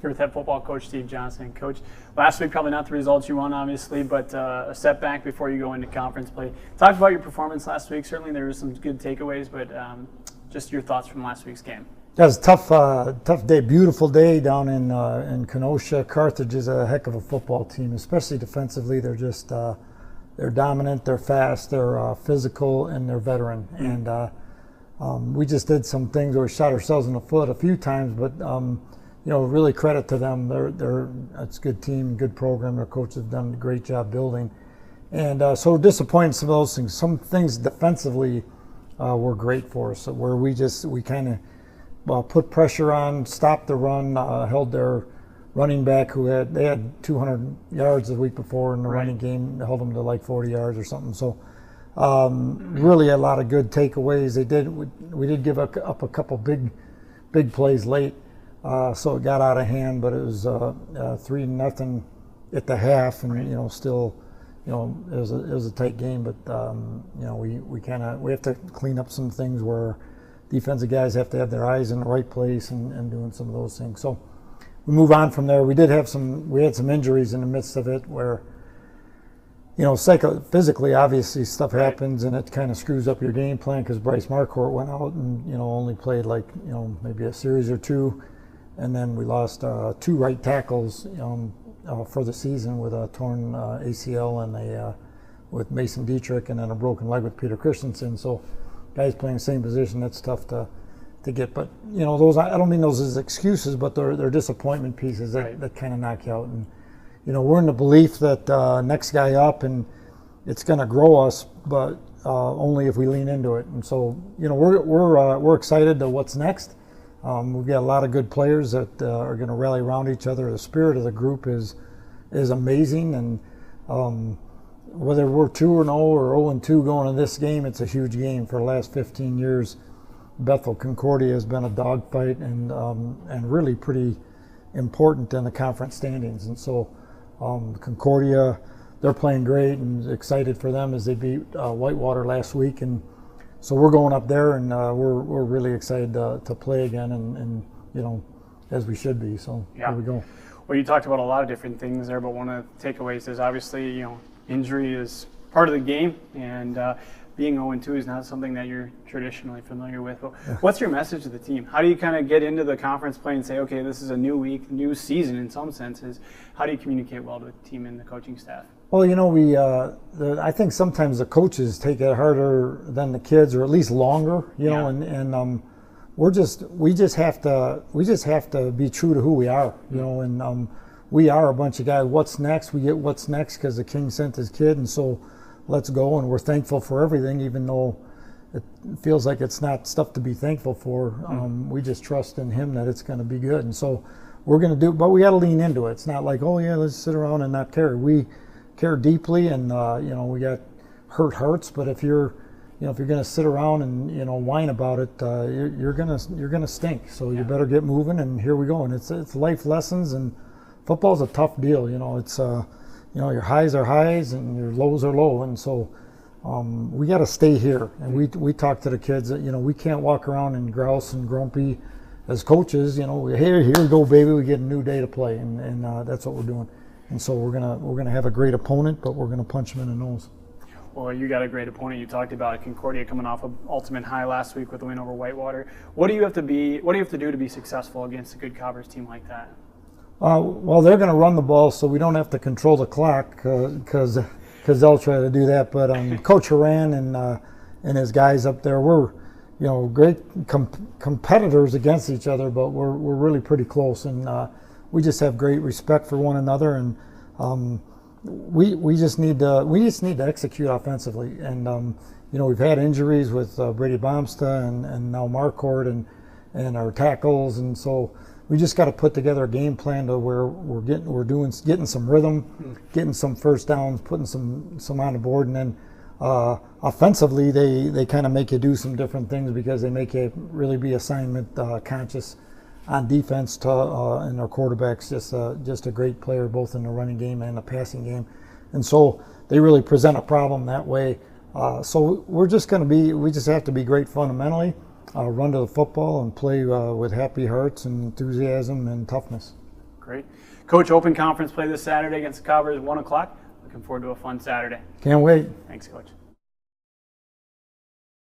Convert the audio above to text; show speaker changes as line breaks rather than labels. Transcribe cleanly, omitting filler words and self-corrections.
here with head football coach Steve Johnson. Coach, last week probably not the results you want, obviously, but a setback before you go into conference play. Talk about your performance last week. Certainly there were some good takeaways, but just your thoughts from last week's game.
That was a tough day, beautiful day down in Kenosha. Carthage is a heck of a football team, especially defensively. They're just they're dominant, they're fast, they're physical, and they're veteran. And we just did some things where we shot ourselves in the foot a few times, but really credit to them. It's a good team, good program. Their coaches have done a great job building. And so we're disappointed in some of those things. Some things defensively were great for us, where we kind of put pressure on, stopped the run, held their running back they had 200 yards the week before in the running game, held them to like 40 yards or something. So really a lot of good takeaways. We did give up a couple big plays late, so it got out of hand. But it was 3-0 at the half, and still, it was a tight game. But we have to clean up some things where defensive guys have to have their eyes in the right place and doing some of those things. So we move on from there. We had some injuries in the midst of it where, physically, obviously stuff happens and it kind of screws up your game plan, because Bryce Marcourt went out and, only played maybe a series or two. And then we lost 2 right tackles, for the season with a torn ACL and with Mason Dietrich, and then a broken leg with Peter Christensen. So guys playing the same position, that's tough to get. But those, I don't mean those as excuses, but they're disappointment pieces that kind of knock you out. And we're in the belief that next guy up, and it's going to grow us, but only if we lean into it. And so we're excited to what's next. We've got a lot of good players that are going to rally around each other. The spirit of the group is amazing, and whether we're 2-0 or 0-2 going to this game, it's a huge game. For the last 15 years, Bethel Concordia has been a dogfight and really pretty important in the conference standings. And so Concordia, they're playing great, and excited for them as they beat Whitewater last week. And so we're going up there, and we're really excited to play again, and as we should be. So here we go.
Well, you talked about a lot of different things there, but one of the takeaways is obviously injury is part of the game, and being 0-2 is not something that you're traditionally familiar with. But what's your message to the team? How do you kind of get into the conference play and say, okay, this is a new week, new season in some senses? How do you communicate well to the team and the coaching staff?
Well, I think sometimes the coaches take it harder than the kids, or at least longer. And we just have to be true to who we are. And we are a bunch of guys. What's next? We get what's next because the King sent his kid, and so let's go. And we're thankful for everything, even though it feels like it's not stuff to be thankful for. We just trust in him that it's going to be good, and so we're going to do. But we got to lean into it. It's not like, oh yeah, let's sit around and not care. We care deeply, and we got hurt hearts. But if you're going to sit around and whine about it, you're gonna stink. So you better get moving. And here we go. And it's life lessons, and football's a tough deal. It's your highs are highs and your lows are low, and so we got to stay here. And we talk to the kids that we can't walk around and grouse and grumpy as coaches. Here we go, baby. We get a new day to play, and that's what we're doing. And so we're gonna have a great opponent, but we're gonna punch them in the nose.
Well, you got a great opponent. You talked about Concordia coming off an ultimate high last week with a win over Whitewater. What do you have to do to be successful against a good Cobbers team like that?
Well, they're going to run the ball, so we don't have to control the clock because they'll try to do that. But Coach Horan and his guys up there, we're great competitors against each other, but we're really pretty close, and we just have great respect for one another, and we just need to execute offensively. And we've had injuries with Brady Bomsta and now Marcourt and our tackles, and so we just got to put together a game plan to where we're getting some rhythm, getting some first downs, putting some on the board, and then offensively they kind of make you do some different things because they make you really be assignment conscious on defense. And our quarterback's just a great player both in the running game and the passing game, and so they really present a problem that way. So we just have to be great fundamentally. Run to the football and play with happy hearts and enthusiasm and toughness.
Great. Coach, open conference play this Saturday against the Cowboys, 1 o'clock. Looking forward to a fun Saturday.
Can't wait.
Thanks, Coach.